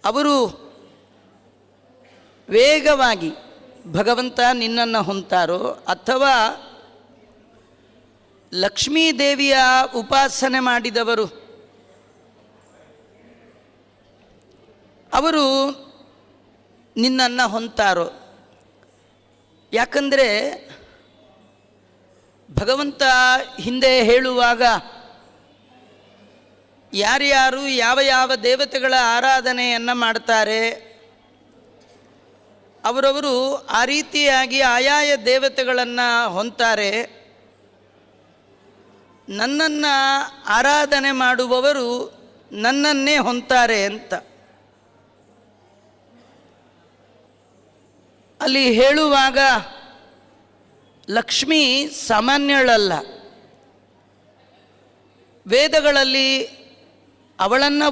ಅವರು ವೇಗವಾಗಿ ಭಗವಂತ ನಿನ್ನನ್ನು ಹೊಂತಾರೋ ಅಥವಾ ಲಕ್ಷ್ಮೀದೇವಿಯ ಉಪಾಸನೆ ಮಾಡಿದವರು ಅವರು ನಿನ್ನನ್ನು ಹೊಂತಾರೋ. ಯಾಕಂದರೆ ಭಗವಂತ ಹಿಂದೆ ಹೇಳುವಾಗ ಯಾರ್ಯಾರು ಯಾವ ಯಾವ ದೇವತೆಗಳ ಆರಾಧನೆಯನ್ನು ಮಾಡ್ತಾರೆ ಅವರವರು ಆ ರೀತಿಯಾಗಿ ಆಯಾಯ ದೇವತೆಗಳನ್ನು ಹೊಂತಾರೆ. ನನ್ನನ್ನು ಆರಾಧನೆ ಮಾಡುವವರು ನನ್ನನ್ನೇ ಹೊಂತಾರೆ ಅಂತ ಅಲ್ಲಿ ಹೇಳುವಾಗ ಲಕ್ಷ್ಮೀ ಸಾಮಾನ್ಯಳಲ್ಲ. ವೇದಗಳಲ್ಲಿ ಅವಳನ್ನು